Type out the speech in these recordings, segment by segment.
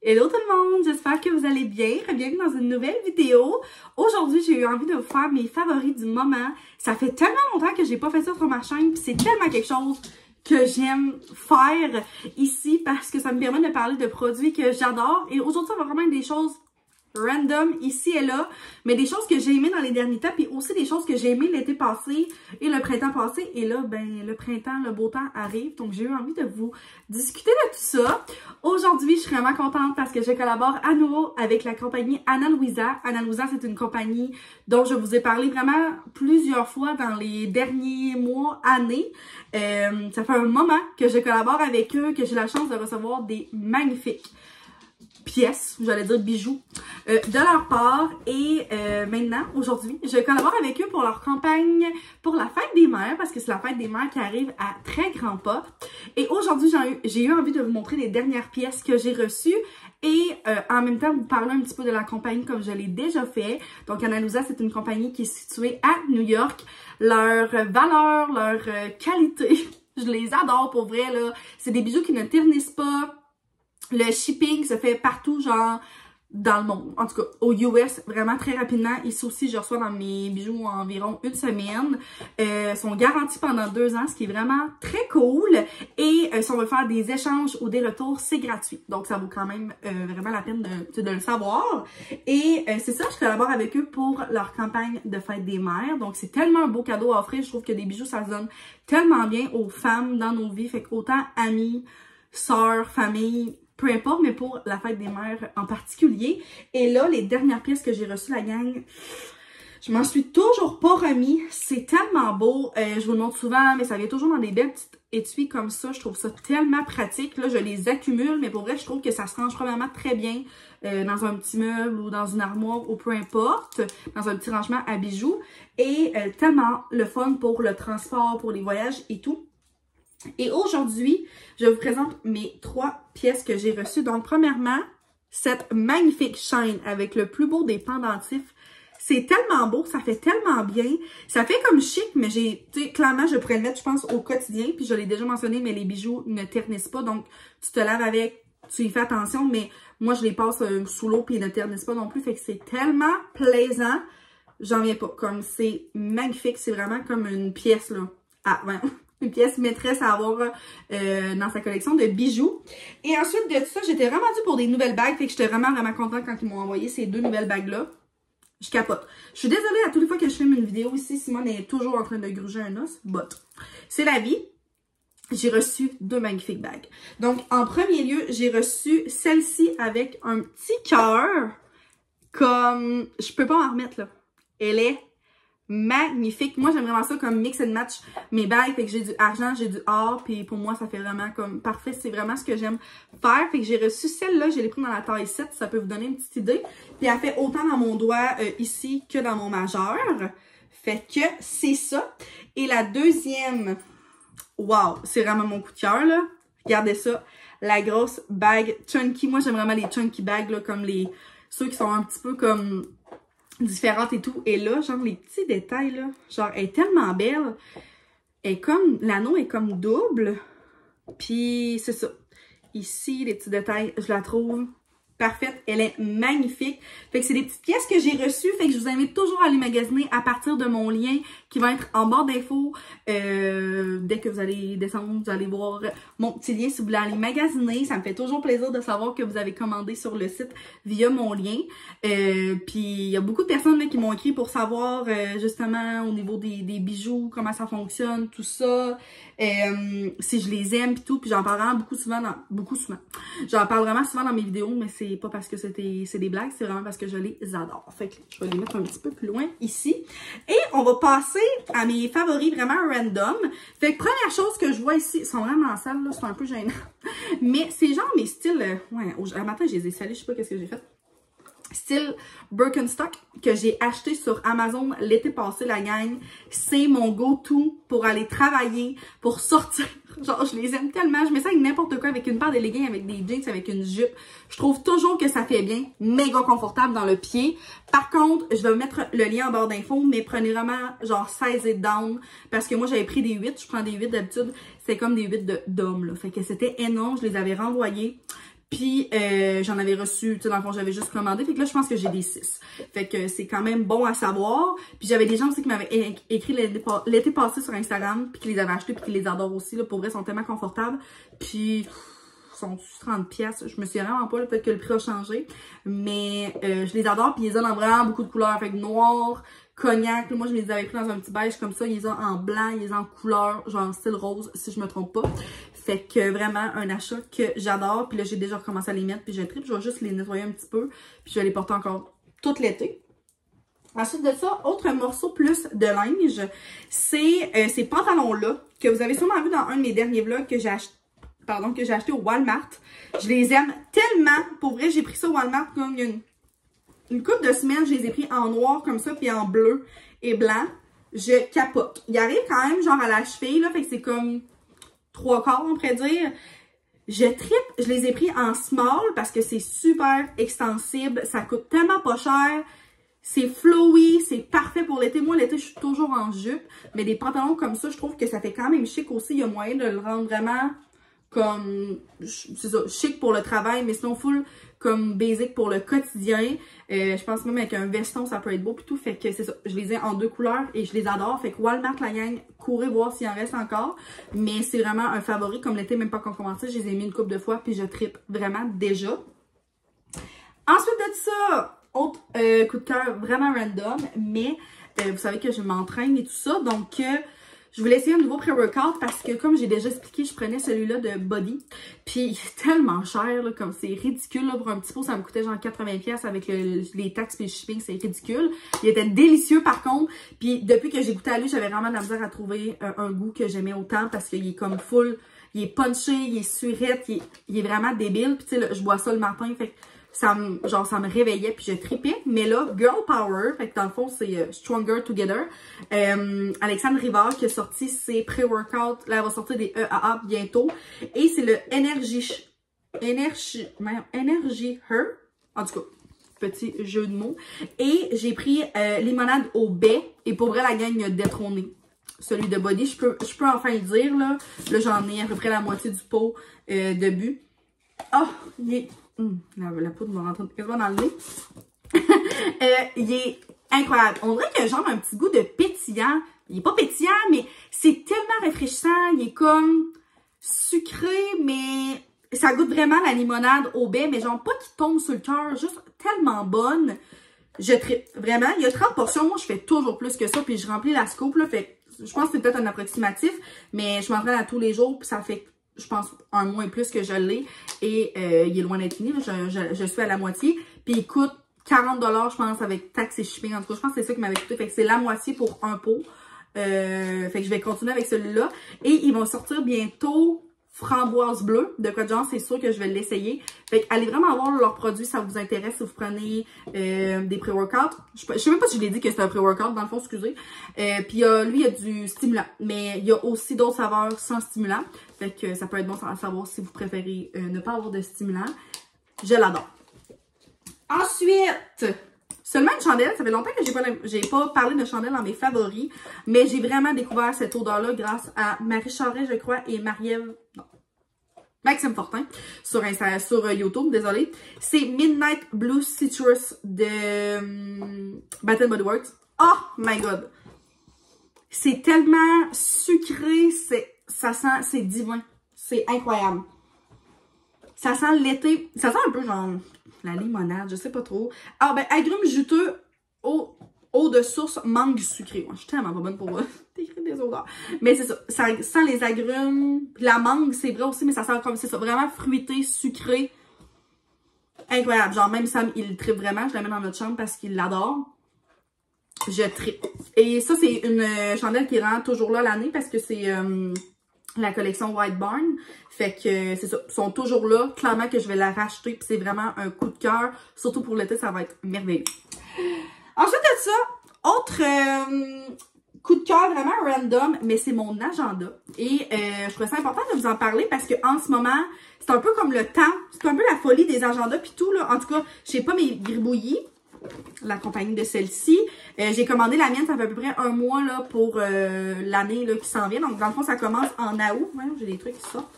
Hello tout le monde, j'espère que vous allez bien. Bienvenue dans une nouvelle vidéo. Aujourd'hui, j'ai eu envie de vous faire mes favoris du moment. Ça fait tellement longtemps que j'ai pas fait ça sur ma chaîne, puis c'est tellement quelque chose que j'aime faire ici parce que ça me permet de parler de produits que j'adore. Et aujourd'hui, ça va vraiment être des choses random ici et là, mais des choses que j'ai aimées dans les derniers temps, puis aussi des choses que j'ai aimées l'été passé et le printemps passé. Et là, ben, le printemps, le beau temps arrive, donc j'ai eu envie de vous discuter de tout ça. Aujourd'hui, je suis vraiment contente parce que je collabore à nouveau avec la compagnie Ana Luisa. Ana Luisa, c'est une compagnie dont je vous ai parlé vraiment plusieurs fois dans les derniers mois, années. Ça fait un moment que je collabore avec eux, que j'ai la chance de recevoir des magnifiques pièces, j'allais dire bijoux, de leur part. Et maintenant, aujourd'hui, je collabore avec eux pour leur campagne pour la fête des mères, parce que c'est la fête des mères qui arrive à très grands pas. Et aujourd'hui, j'ai eu envie de vous montrer les dernières pièces que j'ai reçues et en même temps vous parler un petit peu de la compagnie comme je l'ai déjà fait. Donc Ana Luisa, c'est une compagnie qui est située à New York. Leur valeur, leur qualité, je les adore pour vrai là. C'est des bijoux qui ne ternissent pas. Le shipping se fait partout, genre, dans le monde. En tout cas, aux US, vraiment très rapidement. Ici aussi, je reçois dans mes bijoux environ une semaine. Sont garantis pendant 2 ans, ce qui est vraiment très cool. Et si on veut faire des échanges ou des retours, c'est gratuit. Donc, ça vaut quand même vraiment la peine de le savoir. Et c'est ça, je collabore avec eux pour leur campagne de fête des mères. Donc, c'est tellement un beau cadeau à offrir. Je trouve que des bijoux, ça se donne tellement bien aux femmes dans nos vies. Fait qu'autant amis, sœurs, famille, peu importe, mais pour la fête des mères en particulier. Et là, les dernières pièces que j'ai reçues, la gang, je m'en suis toujours pas remis. C'est tellement beau. Je vous le montre souvent, mais ça vient toujours dans des belles petites étuis comme ça. Je trouve ça tellement pratique. Là, je les accumule, mais pour vrai, je trouve que ça se range probablement très bien dans un petit meuble ou dans une armoire ou peu importe, dans un petit rangement à bijoux. Et tellement le fun pour le transport, pour les voyages et tout. Et aujourd'hui, je vous présente mes 3 pièces que j'ai reçues. Donc, premièrement, cette magnifique chaîne avec le plus beau des pendentifs. C'est tellement beau, ça fait tellement bien. Ça fait comme chic, mais tu sais, clairement, je pourrais le mettre, je pense, au quotidien. Puis, je l'ai déjà mentionné, mais les bijoux ne ternissent pas. Donc, tu te laves avec, tu y fais attention. Mais moi, je les passe sous l'eau puis ils ne ternissent pas non plus. Fait que c'est tellement plaisant. J'en viens pas. Comme c'est magnifique. C'est vraiment comme une pièce, là. Ah, ouais. Une pièce maîtresse à avoir dans sa collection de bijoux. Et ensuite de ça, j'étais vraiment due pour des nouvelles bagues. Fait que j'étais vraiment contente quand ils m'ont envoyé ces 2 nouvelles bagues-là. Je capote. Je suis désolée à toutes les fois que je filme une vidéo ici. Simone est toujours en train de gruger un os. But c'est la vie. J'ai reçu 2 magnifiques bagues. Donc, en premier lieu, j'ai reçu celle-ci avec un petit cœur. Comme... Je peux pas en remettre, là. Elle est magnifique. Moi, j'aime vraiment ça comme mix and match mes bagues. Fait que j'ai du argent, j'ai du or. Puis pour moi, ça fait vraiment comme parfait. C'est vraiment ce que j'aime faire. Fait que j'ai reçu celle-là. Je l'ai pris dans la taille 7. Ça peut vous donner une petite idée. Puis elle fait autant dans mon doigt ici que dans mon majeur. Fait que c'est ça. Et la deuxième, wow, c'est vraiment mon coup de cœur, là. Regardez ça. La grosse bague chunky. Moi, j'aime vraiment les chunky bagues, là, comme ceux qui sont un petit peu comme différentes et tout. Et là, genre, les petits détails, là, genre, elle est tellement belle. Elle est comme, l'anneau est comme double. Puis, c'est ça. Ici, les petits détails, je la trouve parfaite. Elle est magnifique. Fait que c'est des petites pièces que j'ai reçues. Fait que je vous invite toujours à les magasiner à partir de mon lien qui va être en barre d'infos. Dès que vous allez descendre, vous allez voir mon petit lien si vous voulez aller magasiner. Ça me fait toujours plaisir de savoir que vous avez commandé sur le site via mon lien. Puis il y a beaucoup de personnes là, qui m'ont écrit pour savoir justement au niveau des bijoux, comment ça fonctionne, tout ça. Si je les aime pis tout. Puis j'en parle vraiment beaucoup souvent. J'en parle vraiment souvent dans mes vidéos, mais c'est pas parce que c'est des blagues, c'est vraiment parce que je les adore. Fait que je vais les mettre un petit peu plus loin ici. Et on va passer à mes favoris vraiment random. Fait que première chose que je vois ici, ils sont vraiment sales, là, c'est un peu gênant. Mais c'est genre mes styles, ouais, un matin je les ai salés, je sais pas qu'est-ce que j'ai fait. Style Birkenstock que j'ai acheté sur Amazon l'été passé, la gang. C'est mon go-to pour aller travailler, pour sortir. Genre, je les aime tellement. Je mets ça avec n'importe quoi, avec une paire de leggings, avec des jeans, avec une jupe. Je trouve toujours que ça fait bien. Méga confortable dans le pied. Par contre, je vais mettre le lien en barre d'infos, mais prenez vraiment, genre, size it down. Parce que moi, j'avais pris des 8. Je prends des 8 d'habitude. C'est comme des 8 d'hommes, là. Fait que c'était énorme. Je les avais renvoyés. Puis j'en avais reçu, tu sais, dans le fond, j'avais juste commandé. Fait que là, je pense que j'ai des 6. Fait que c'est quand même bon à savoir. Puis j'avais des gens aussi qui m'avaient écrit l'été passé sur Instagram, puis qui les avaient achetés, puis qui les adorent aussi. Là, pour vrai, ils sont tellement confortables. Puis sont 30 pièces. Je me souviens vraiment pas, peut-être que le prix a changé. Mais je les adore, puis ils ont vraiment beaucoup de couleurs. Fait que noir, cognac. Là, moi, je les avais pris dans un petit beige comme ça. Ils ont en blanc, ils ont en couleur, genre style rose, si je me trompe pas. Fait que vraiment, un achat que j'adore. Puis là, j'ai déjà recommencé à les mettre, puis je tripe. Je vais juste les nettoyer un petit peu, puis je vais les porter encore tout l'été. Ensuite de ça, autre morceau plus de linge, c'est ces pantalons-là, que vous avez sûrement vu dans un de mes derniers vlogs que j'ai acheté au Walmart. Je les aime tellement. Pour vrai, j'ai pris ça au Walmart comme il y a une couple de semaines. Je les ai pris en noir comme ça, puis en bleu et blanc. Je capote. Ils arrivent quand même genre à la cheville, là, fait que c'est comme 3/4, on pourrait dire. Je trippe. Je les ai pris en small parce que c'est super extensible. Ça coûte tellement pas cher. C'est flowy, c'est parfait pour l'été. Moi, l'été, je suis toujours en jupe. Mais des pantalons comme ça, je trouve que ça fait quand même chic aussi. Il y a moyen de le rendre vraiment comme, c'est ça, chic pour le travail, mais sinon full comme basic pour le quotidien. Je pense même avec un veston, ça peut être beau pis tout. Fait que c'est ça, je les ai en 2 couleurs et je les adore. Fait que Walmart, la gang, courez voir s'il en reste encore. Mais c'est vraiment un favori. Comme l'été, même pas qu'on commençait, je les ai mis une couple de fois puis je trippe vraiment déjà. Ensuite de ça, autre coup de cœur vraiment random, mais vous savez que je m'entraîne et tout ça. Donc, je voulais essayer un nouveau pré-workout parce que, comme j'ai déjà expliqué, je prenais celui-là de Body. Puis, il est tellement cher, là, comme c'est ridicule. Là, pour un petit pot, ça me coûtait genre 80$ avec les taxes et le shipping, c'est ridicule. Il était délicieux, par contre. Puis, depuis que j'ai goûté à lui, j'avais vraiment de la misère à trouver un goût que j'aimais autant parce qu'il est comme full, il est punché, il est surette, il est vraiment débile. Puis, tu sais, je bois ça le matin, fait que ça me réveillait puis je tripais. Mais là, Girl Power, fait que dans le fond, c'est Stronger Together. Alexandre Rivard qui a sorti ses pré-workouts. Là, elle va sortir des EAA bientôt. Et c'est le Energy Her. En tout cas, petit jeu de mots. Et j'ai pris limonade au baie. Et pour vrai, la gang il a détrôné celui de Body. Je peux enfin le dire, là. Là, j'en ai à peu près la moitié du pot de but. Oh, il est... la poudre me rentre quasiment dans le nez. Il est incroyable. On dirait qu'il a genre un petit goût de pétillant. Il est pas pétillant, mais c'est tellement rafraîchissant. Il est comme sucré, mais ça goûte vraiment la limonade au baie, mais genre pas qui tombe sur le cœur. Juste tellement bonne. Je tripe. Vraiment, il y a 30 portions. Moi, je fais toujours plus que ça, puis je remplis la scoop, là. Fait je pense que c'est peut-être un approximatif, mais je m'entraîne à tous les jours, puis ça fait... je pense, un mois et plus que je l'ai. Et il est loin d'être fini. Je suis à la moitié. Puis il coûte 40$, je pense, avec taxes et shipping. En tout cas, je pense que c'est ça qui m'avait coûté. Fait que c'est la moitié pour un pot. Fait que je vais continuer avec celui-là. Et ils vont sortir bientôt framboise bleue. De quoi de genre, c'est sûr que je vais l'essayer. Fait que allez vraiment voir leurs produits si ça vous intéresse. Si vous prenez des pré-workouts. Je sais même pas si je l'ai dit que c'était un pré-workout, dans le fond, excusez. Puis lui, il y a du stimulant. Mais il y a aussi d'autres saveurs sans stimulant. Fait que ça peut être bon à savoir si vous préférez ne pas avoir de stimulant. Je l'adore. Ensuite, seulement une chandelle. Ça fait longtemps que j'ai pas parlé de chandelle dans mes favoris. Mais j'ai vraiment découvert cette odeur-là grâce à Marie Charret, je crois, et Marie-Ève... non, Maxime Fortin sur YouTube, désolé. C'est Midnight Blue Citrus de Bath & Body Works. Oh my god! C'est tellement sucré, ça sent, c'est divin. C'est incroyable. Ça sent l'été, ça sent un peu genre la limonade, je sais pas trop. Ah ben, agrumes juteux, eau de source, mangue sucrée. Moi, je suis tellement pas bonne pour décrire des odeurs. Mais c'est ça, ça sent les agrumes. La mangue, c'est vrai aussi, mais ça sent comme, c'est ça, vraiment fruité, sucré. Incroyable. Genre, même Sam, il tripe vraiment. Je la mets dans notre chambre parce qu'il l'adore. Je tripe. Et ça, c'est une chandelle qui rend toujours là l'année parce que c'est la collection White Barn. Fait que c'est ça. Ils sont toujours là. Clairement que je vais la racheter. Puis c'est vraiment un coup de cœur. Surtout pour l'été, ça va être merveilleux. Ensuite de ça, autre coup de cœur vraiment random, mais c'est mon agenda. Et je trouvais ça important de vous en parler parce que en ce moment, c'est un peu comme le temps. C'est un peu la folie des agendas puis tout, là. En tout cas, je sais pas mes gribouillis. La compagnie de celle-ci. J'ai commandé la mienne, ça fait à peu près un mois là, pour l'année qui s'en vient. Donc, dans le fond, ça commence en août. Ouais, j'ai des trucs qui sortent.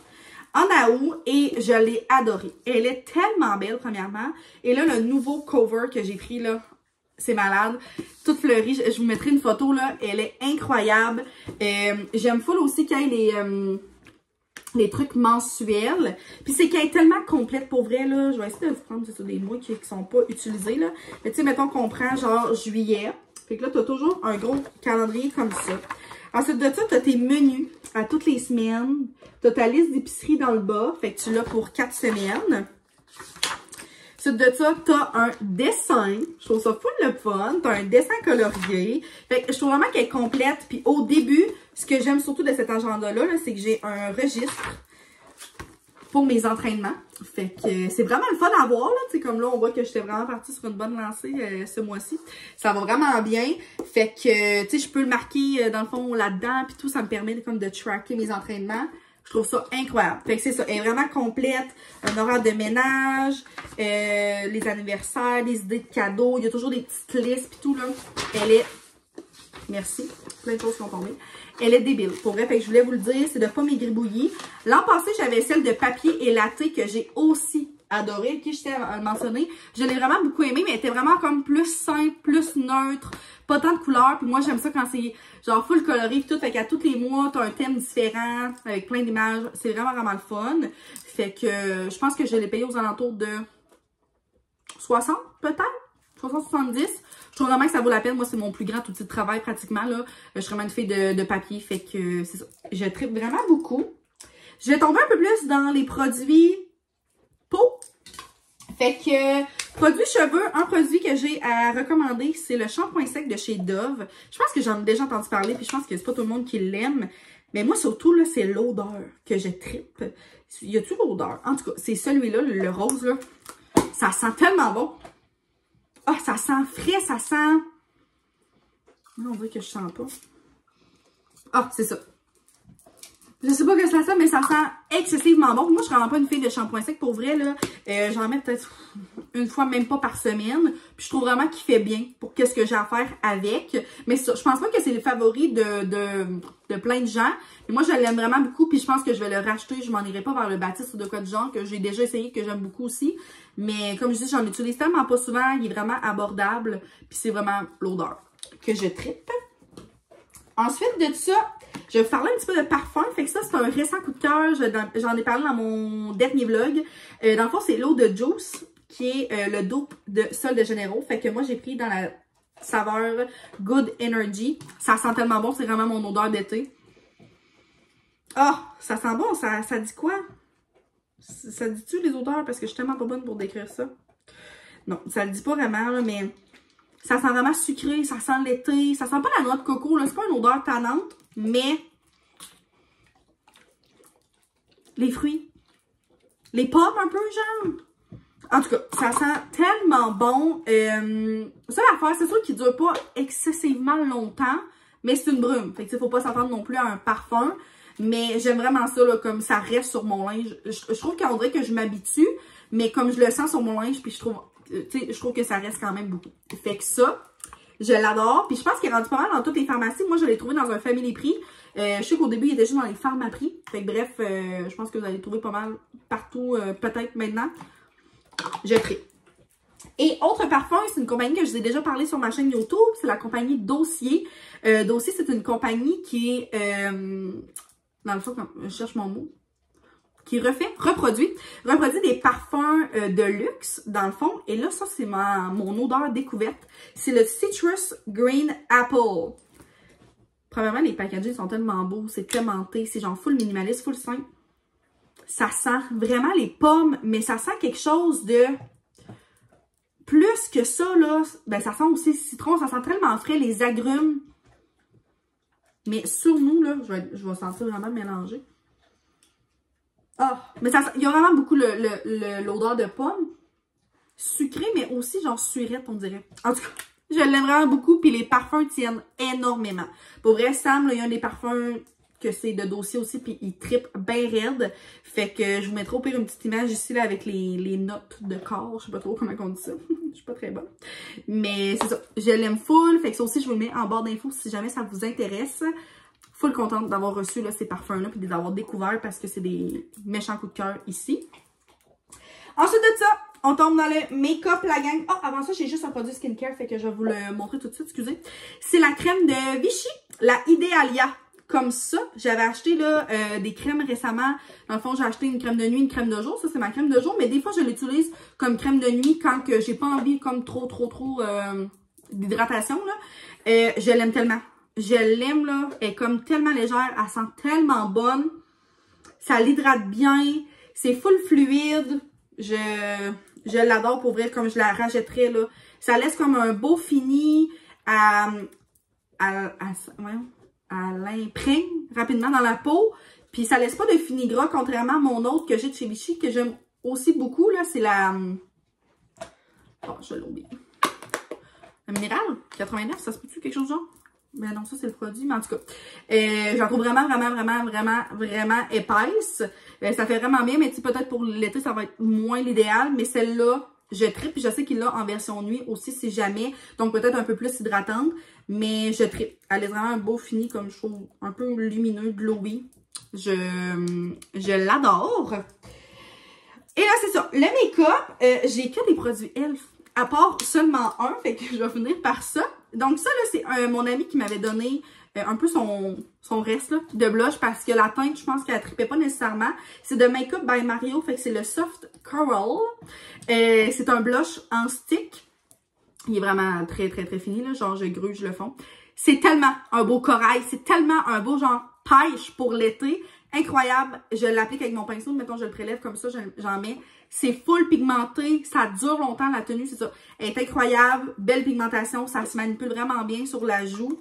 en août et je l'ai adorée. Elle est tellement belle, premièrement. Et là, le nouveau cover que j'ai pris, là, c'est malade. Toute fleurie. Je vous mettrai une photo, là. Elle est incroyable. J'aime full aussi qu'il y ait les trucs mensuels. Puis c'est qu'elle est tellement complète pour vrai, là. Je vais essayer de vous prendre des mois qui sont pas utilisés, là. Mais tu sais, mettons qu'on prend genre juillet. Fait que là, t'as toujours un gros calendrier comme ça. Ensuite de ça, t'as tes menus à toutes les semaines. T'as ta liste d'épicerie dans le bas. Fait que tu l'as pour 4 semaines. Ensuite de ça, t'as un dessin. Je trouve ça full le fun. T'as un dessin colorié. Fait que je trouve vraiment qu'elle est complète. Puis au début, ce que j'aime surtout de cet agenda-là, c'est que j'ai un registre pour mes entraînements. Fait que c'est vraiment le fun à voir, là. Tu sais, comme là, on voit que j'étais vraiment partie sur une bonne lancée ce mois-ci. Ça va vraiment bien. Fait que, tu sais, je peux le marquer, dans le fond, là-dedans. Puis tout, ça me permet de tracker mes entraînements. Je trouve ça incroyable. Fait que c'est ça. Elle est vraiment complète. Un horaire de ménage, les anniversaires, les idées de cadeaux. Il y a toujours des petites listes puis tout, là. Elle est... Merci. Plein de choses qui ont tombé. Elle est débile. Pour vrai, fait que je voulais vous le dire, c'est de pas m'égribouiller. L'an passé, j'avais celle de papier et latte que j'ai aussi adorée, qui je t'ai mentionné. Je l'ai vraiment beaucoup aimée, mais elle était vraiment comme plus simple, plus neutre, pas tant de couleurs. Puis moi, j'aime ça quand c'est genre full coloré et tout. Fait qu'à tous les mois, t'as un thème différent avec plein d'images. C'est vraiment, vraiment le fun. Fait que je pense que je l'ai payé aux alentours de 60 peut-être. 60-70. Je trouve vraiment que ça vaut la peine. Moi, c'est mon plus grand outil de travail pratiquement, là. Je suis vraiment une fille de papier. Fait que c'est ça. Je tripe vraiment beaucoup. Je vais tomber un peu plus dans les produits peau. Fait que, produits cheveux, un produit que j'ai à recommander, c'est le shampoing sec de chez Dove. Je pense que j'en ai déjà entendu parler, puis je pense que c'est pas tout le monde qui l'aime. Mais moi, surtout, là, c'est l'odeur que je tripe. Y a-tu l'odeur? En tout cas, c'est celui-là, le rose, là. Ça sent tellement bon. Ah, ça sent frais, ça sent... Non, on dirait que je sens pas. Ah, c'est ça. Je sais pas que ça sent, mais ça sent excessivement bon. Moi, je suis vraiment pas une fille de shampoing sec. Pour vrai, là, j'en mets peut-être une fois, même pas par semaine. Puis je trouve vraiment qu'il fait bien pour qu'est-ce que j'ai à faire avec. Mais ça, je pense pas que c'est le favori de plein de gens. Mais moi, je l'aime vraiment beaucoup. Puis je pense que je vais le racheter. Je m'en irai pas vers le Baptiste ou de quoi de genre que j'ai déjà essayé, que j'aime beaucoup aussi. Mais comme je dis, j'en utilise tellement pas souvent. Il est vraiment abordable. Puis c'est vraiment l'odeur que je tripe. Ensuite de ça, je vais vous parler un petit peu de parfum. Fait que ça, c'est un récent coup de cœur. J'en ai parlé dans mon dernier vlog. Dans le fond, c'est l'eau de Juice, qui est le dupe de Sol de Janeiro. Fait que moi, j'ai pris dans la saveur Good Energy. Ça sent tellement bon. C'est vraiment mon odeur d'été. Ah, ça sent bon. Ça dit quoi? Ça dit-tu les odeurs? Parce que je suis tellement pas bonne pour décrire ça. Non, ça le dit pas vraiment, là, mais... Ça sent vraiment sucré, ça sent l'été, ça sent pas la noix de coco, là, c'est pas une odeur tannante, mais les fruits, les pommes un peu, genre. En tout cas, ça sent tellement bon. Ça, l'affaire, c'est sûr qu'il dure pas excessivement longtemps, mais c'est une brume. Fait que, faut pas s'attendre non plus à un parfum, mais j'aime vraiment ça, là, comme ça reste sur mon linge. Je trouve qu'on dirait que je m'habitue, mais comme je le sens sur mon linge, puis je trouve que ça reste quand même beaucoup. Fait que ça, je l'adore. Puis je pense qu'il est rendu pas mal dans toutes les pharmacies. Moi, je l'ai trouvé dans un Family Prix. Je sais qu'au début, il était juste dans les Pharmaprix. Fait que bref, je pense que vous allez le trouver pas mal partout, peut-être maintenant. Je tripe. Et autre parfum, c'est une compagnie que je vous ai déjà parlé sur ma chaîne YouTube. C'est la compagnie Dossier. Dossier, c'est une compagnie qui est... dans le fond, je cherche mon mot. Qui reproduit des parfums de luxe, dans le fond. Et là, ça, c'est mon odeur découverte. C'est le Citrus Green Apple. Premièrement, les packagings sont tellement beaux. C'est clémenté. C'est genre full minimaliste, full simple. Ça sent vraiment les pommes, mais ça sent quelque chose de... Plus que ça, là, ben ça sent aussi le citron. Ça sent tellement frais, les agrumes. Mais sur nous, là, je vais sentir vraiment mélanger. Ah, mais il y a vraiment beaucoup l'odeur de pomme. Sucré, mais aussi genre surette, on dirait. En tout cas, je l'aime vraiment beaucoup. Puis les parfums tiennent énormément. Pour vrai, Sam, là, il y a un des parfums que c'est de Dossier aussi. Puis il trippe bien raide. Fait que je vous mettrai au pire une petite image ici là avec les notes de corps. Je sais pas trop comment on dit ça. Je suis pas très bonne. Mais c'est ça. Je l'aime full. Fait que ça aussi, je vous le mets en barre d'infos si jamais ça vous intéresse. full contente d'avoir reçu là, ces parfums-là puis de les avoir découverts parce que c'est des méchants coups de cœur ici. Ensuite de ça, on tombe dans le make-up, la gang. Oh, avant ça, j'ai juste un produit skincare, fait que je vais vous le montrer tout de suite, excusez. C'est la crème de Vichy, la Idealia. Comme ça, j'avais acheté là des crèmes récemment. Dans le fond, j'ai acheté une crème de nuit, une crème de jour. Ça, c'est ma crème de jour. Mais des fois, je l'utilise comme crème de nuit quand que j'ai pas envie comme trop d'hydratation, là. Je l'aime tellement. Je l'aime, là. Elle est comme tellement légère. Elle sent tellement bonne. Ça l'hydrate bien. C'est full fluide. Je l'adore pour vrai, comme je la rachèterais, là. Ça laisse comme un beau fini à l'imprègne rapidement dans la peau. Puis ça laisse pas de fini gras, contrairement à mon autre que j'ai de chez Vichy, que j'aime aussi beaucoup, là. C'est la... Oh, je l'ai oublié. La minérale 89, ça se peut-tu quelque chose de genre? Ben non, ça c'est le produit, mais en tout cas, je la trouve vraiment épaisse. Ça fait vraiment bien, mais peut-être pour l'été, ça va être moins l'idéal. Mais celle-là, je trippe. Puis je sais qu'il l'a en version nuit aussi, si jamais. Donc peut-être un peu plus hydratante. Mais je trippe. Elle est vraiment un beau fini, comme je trouve, un peu lumineux, glowy. Je l'adore. Et là, c'est ça. Le make-up, j'ai que des produits Elf. À part seulement un, fait que je vais finir par ça. Donc ça, là, c'est mon ami qui m'avait donné un peu son reste là, de blush parce que la teinte, je pense qu'elle ne trippait pas nécessairement. C'est de Make Up by Mario, fait que c'est le Soft Coral. C'est un blush en stick. Il est vraiment très fini, là, genre je gruge le fond. C'est tellement un beau corail, c'est tellement un beau genre pêche pour l'été. Incroyable, je l'applique avec mon pinceau, mettons je le prélève comme ça, j'en mets. C'est full pigmenté, ça dure longtemps la tenue, c'est ça. Elle est incroyable, belle pigmentation, ça se manipule vraiment bien sur la joue.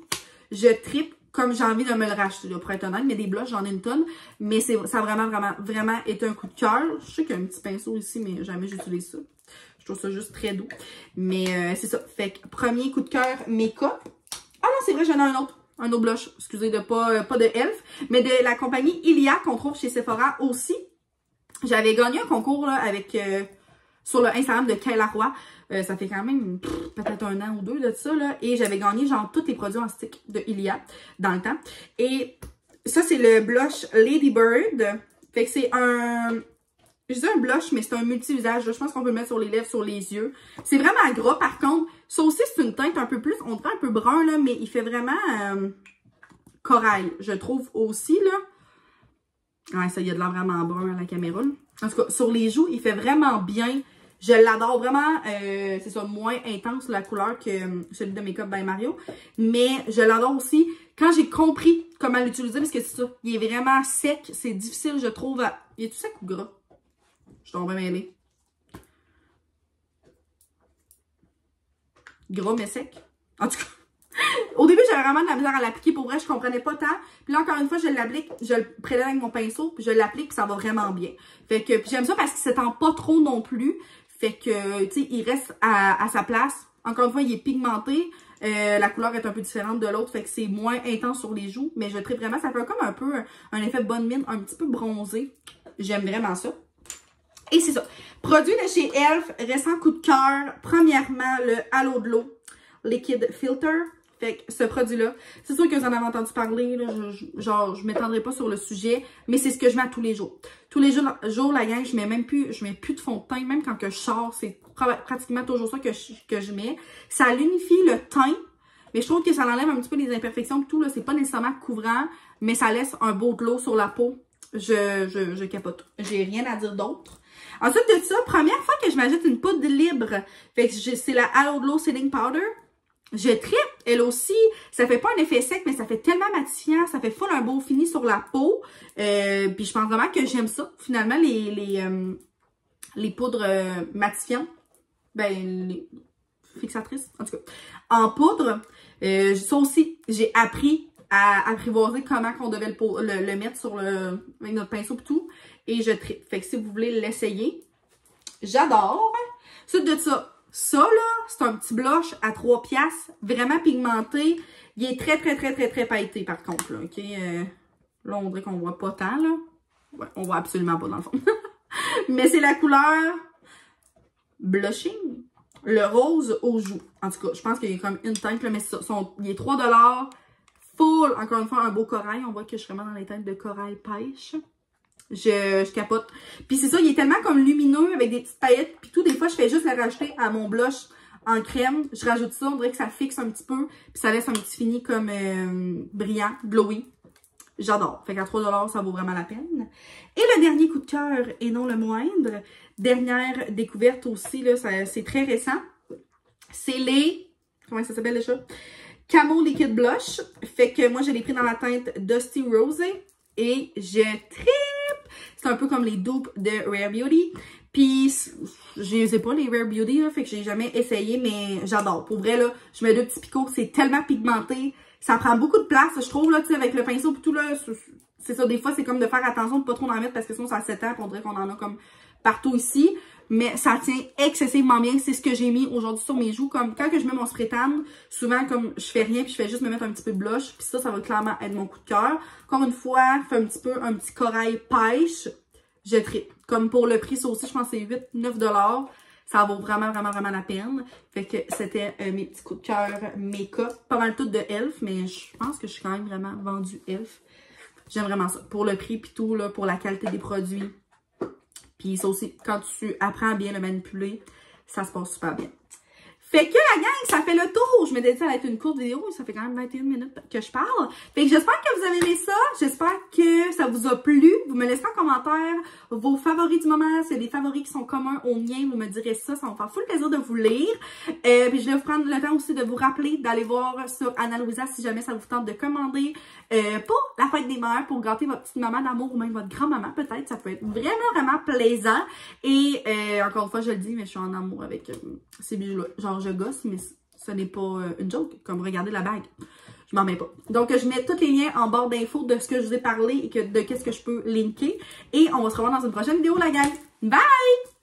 Je trippe comme j'ai envie de me le racheter, là, pour être honnête, mais des blushs, j'en ai une tonne. Mais ça a vraiment été un coup de cœur. Je sais qu'il y a un petit pinceau ici, mais jamais j'utilise ça. Je trouve ça juste très doux. Mais c'est ça, fait que premier coup de cœur make-up. Ah non, c'est vrai, j'en ai un autre blush, excusez, pas de Elf, mais de la compagnie Ilia qu'on trouve chez Sephora aussi. J'avais gagné un concours là, avec sur le Instagram de Kayla Roy. Ça fait quand même peut-être 1 an ou 2 de ça, là. Et j'avais gagné genre tous les produits en stick de Ilia dans le temps. Et ça, c'est le blush Lady Bird. Fait que c'est je dis un blush, mais c'est un multi-usage. Je pense qu'on peut le mettre sur les lèvres, sur les yeux. C'est vraiment gras, par contre. Ça aussi, c'est une teinte un peu plus, on dirait un peu brun, là, mais il fait vraiment corail, je trouve aussi, là. Ouais, ça, il y a de l'air vraiment brun à la caméra, là. En tout cas, sur les joues, il fait vraiment bien. Je l'adore vraiment. C'est ça, moins intense la couleur que celui de Make Up by Mario. Mais je l'adore aussi quand j'ai compris comment l'utiliser, parce que c'est ça, il est vraiment sec. C'est difficile, je trouve. Il est tout sec ou gras? Je suis tombée mêlée. Gras mais sec. En tout cas, au début, j'avais vraiment de la misère à l'appliquer. Pour vrai, je comprenais pas tant. Puis là, encore une fois, je l'applique, je le prélève avec mon pinceau, puis je l'applique, puis ça va vraiment bien. Fait que, puis j'aime ça parce qu'il s'étend pas trop non plus. Fait que, tu sais, il reste à sa place. Encore une fois, il est pigmenté. La couleur est un peu différente de l'autre, fait que c'est moins intense sur les joues. Mais je tripe vraiment, ça fait comme un peu un effet bonne mine, un petit peu bronzé. J'aime vraiment ça. Et c'est ça. Produit de chez Elf, récent coup de cœur. Premièrement, le Halo Glow Liquid Filter. Fait que ce produit-là, c'est sûr que vous en avez entendu parler, là, je m'étendrai pas sur le sujet, mais c'est ce que je mets à tous les jours. Tous les jours, la gang, je mets plus de fond de teint, même quand que je sors, c'est pratiquement toujours ça que je mets. Ça l'unifie le teint, mais je trouve que ça enlève un petit peu les imperfections, tout, là, c'est pas nécessairement couvrant, mais ça laisse un beau glow sur la peau. Je capote. J'ai rien à dire d'autre. Ensuite de ça, première fois que je m'ajoute une poudre libre, fait que c'est la Halo Glow Setting Powder. Je trippe, elle aussi, ça fait pas un effet sec, mais ça fait tellement matifiant, ça fait full un beau fini sur la peau. Puis je pense vraiment que j'aime ça. Finalement, les poudres matifiantes, ben, les fixatrices, en tout cas, en poudre, ça aussi, j'ai appris à apprivoiser comment qu'on devait le mettre sur avec notre pinceau et tout. Et je trippe. Fait que si vous voulez l'essayer, j'adore. Ensuite de ça, là, c'est un petit blush à 3$, vraiment pigmenté. Il est très pailleté par contre, là, ok? Là, on dirait qu'on voit pas tant, là. Ouais, on voit absolument pas dans le fond. Mais c'est la couleur Blushing, le rose aux joues. En tout cas, je pense qu'il y a comme une teinte, là, mais il est 3$, full full, encore une fois, un beau corail. On voit que je suis vraiment dans les teintes de corail pêche. Je capote. Puis c'est ça, il est tellement comme lumineux avec des petites paillettes. Puis tout, des fois, je fais juste le rajouter à mon blush en crème. Je rajoute ça, on dirait que ça fixe un petit peu. Puis ça laisse un petit fini comme brillant, glowy. J'adore. Fait qu'à 3 $, ça vaut vraiment la peine. Et le dernier coup de cœur, et non le moindre, dernière découverte aussi, là, c'est très récent. C'est les... Comment ça s'appelle déjà? Camo Liquid Blush. Fait que moi, je l'ai pris dans la teinte Dusty Rose. Et je trippe! C'est un peu comme les dupes de Rare Beauty. Puis, je sais pas les Rare Beauty, là, fait que j'ai jamais essayé, mais j'adore. Pour vrai, là, je mets 2 petits picots, c'est tellement pigmenté. Ça prend beaucoup de place, je trouve, là, tu sais, avec le pinceau et tout, là. C'est ça, des fois, c'est comme de faire attention de pas trop en mettre parce que sinon, ça s'étend, on dirait qu'on en a comme partout ici. Mais ça tient excessivement bien. C'est ce que j'ai mis aujourd'hui sur mes joues. Comme quand que je mets mon spray tan, souvent, comme je fais rien, puis je fais juste me mettre un petit peu de blush. Puis ça va clairement être mon coup de cœur. Encore une fois, je fais un petit corail pêche. Je tripe. Comme pour le prix, ça aussi, je pense que c'est 8-9 $. Ça vaut vraiment, vraiment, vraiment la peine. Fait que c'était mes petits coups de cœur make-up. Pas mal toutes de Elf, mais je pense que je suis quand même vraiment vendue Elf. J'aime vraiment ça. Pour le prix, puis tout, là, pour la qualité des produits. Puis ça aussi, quand tu apprends à bien le manipuler, ça se passe super bien. Fait que la gang, ça fait le tour. Je m'étais dit que ça allait être une courte vidéo. Ça fait quand même 21 minutes que je parle. Fait que j'espère que vous avez aimé ça. J'espère que ça vous a plu. Vous me laissez en commentaire vos favoris du moment. S'il y a des favoris qui sont communs aux miens, vous me direz ça. Ça va me faire full plaisir de vous lire. Puis je vais vous prendre le temps aussi de vous rappeler d'aller voir sur Ana Luisa si jamais ça vous tente de commander pour la fête des mères, pour gâter votre petite maman d'amour ou même votre grand-maman peut-être. Ça peut être vraiment, vraiment plaisant. Et encore une fois, je le dis, mais je suis en amour avec ces bijoux-là. Genre, je gosse, mais ce n'est pas une joke. Comme regardez la bague. Je m'en mets pas. Donc, je mets tous les liens en barre d'infos de ce que je vous ai parlé et de qu'est-ce que je peux linker. Et on va se revoir dans une prochaine vidéo, la gang. Bye!